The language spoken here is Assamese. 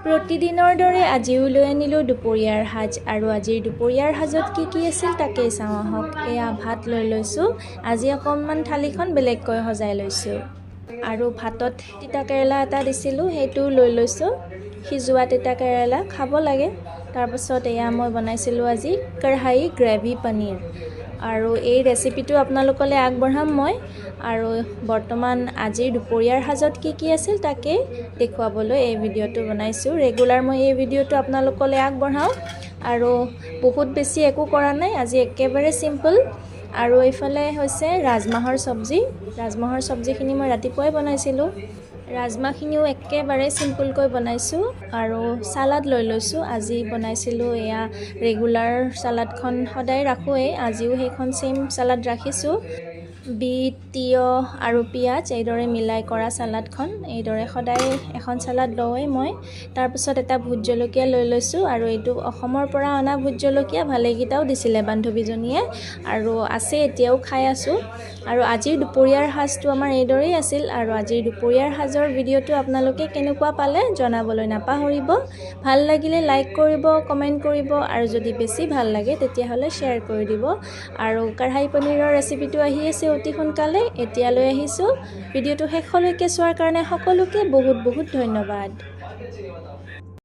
প্ৰতিদিনৰ দৰে আজিও লৈ আনিলোঁ দুপৰীয়াৰ সাজ আৰু আজিৰ দুপৰীয়াৰ সাজত কি আছিল তাকেই চাওঁ আহক। এয়া ভাত লৈ লৈছোঁ। আজি অকণমান থালিখন বেলেগকৈ সজাই লৈছোঁ আৰু ভাতত তিতা কেৰেলা এটা দিছিলোঁ, সেইটোও লৈ লৈছোঁ। সিজোৱা তিতা কেৰেলা খাব লাগে। তাৰপাছত এয়া মই বনাইছিলোঁ আজি কঢ়াই গ্ৰেভি পনীৰ আৰু এই ৰেচিপিটো আপোনালোকলৈ আগবঢ়াম মই। আৰু বৰ্তমান আজিৰ দুপৰীয়াৰ সাজত কি আছিল তাকেই দেখুৱাবলৈ এই ভিডিঅ'টো বনাইছোঁ। ৰেগুলাৰ মই এই ভিডিঅ'টো আপোনালোকলৈ আগবঢ়াওঁ আৰু বহুত বেছি একো কৰা নাই, আজি একেবাৰে চিম্পল। আৰু এইফালে হৈছে ৰাজমাহৰ চব্জি। ৰাজমাহৰ চব্জিখিনি মই ৰাতিপুৱাই বনাইছিলোঁ। ৰাজমাহখিনিও একেবাৰে চিম্পুলকৈ বনাইছোঁ আৰু চালাড লৈ লৈছোঁ। আজি বনাইছিলোঁ এয়া ৰেগুলাৰ চালাডখন সদায় ৰাখোঁৱেই, আজিও সেইখন চেম চালাড ৰাখিছোঁ। বিট, তিয়ঁহ আৰু পিঁয়াজ এইদৰে মিলাই কৰা চালাডখন, এইদৰে সদায় এখন চালাড লওঁৱেই মই। তাৰপিছত এটা ভোট জলকীয়া লৈ লৈছোঁ আৰু এইটো অসমৰ পৰা অনা ভোট জলকীয়া, ভালেকেইটাও দিছিলে বান্ধৱীজনীয়ে আৰু আছে এতিয়াও খাই আছোঁ। আৰু আজিৰ দুপৰীয়াৰ সাজটো আমাৰ এইদৰেই আছিল। আৰু আজিৰ দুপৰীয়াৰ সাজৰ ভিডিঅ'টো আপোনালোকে কেনেকুৱা পালে জনাবলৈ নাপাহৰিব। ভাল লাগিলে লাইক কৰিব, কমেণ্ট কৰিব আৰু যদি বেছি ভাল লাগে তেতিয়াহ'লে শ্বেয়াৰ কৰি দিব। আৰু কঢ়াই পনীৰৰ ৰেচিপিটো আহি আছে অতি সোনকালে। এতিয়ালৈ আহিছোঁ। ভিডিঅ'টো শেষলৈকে চোৱাৰ কাৰণে সকলোকে বহুত ধন্যবাদ।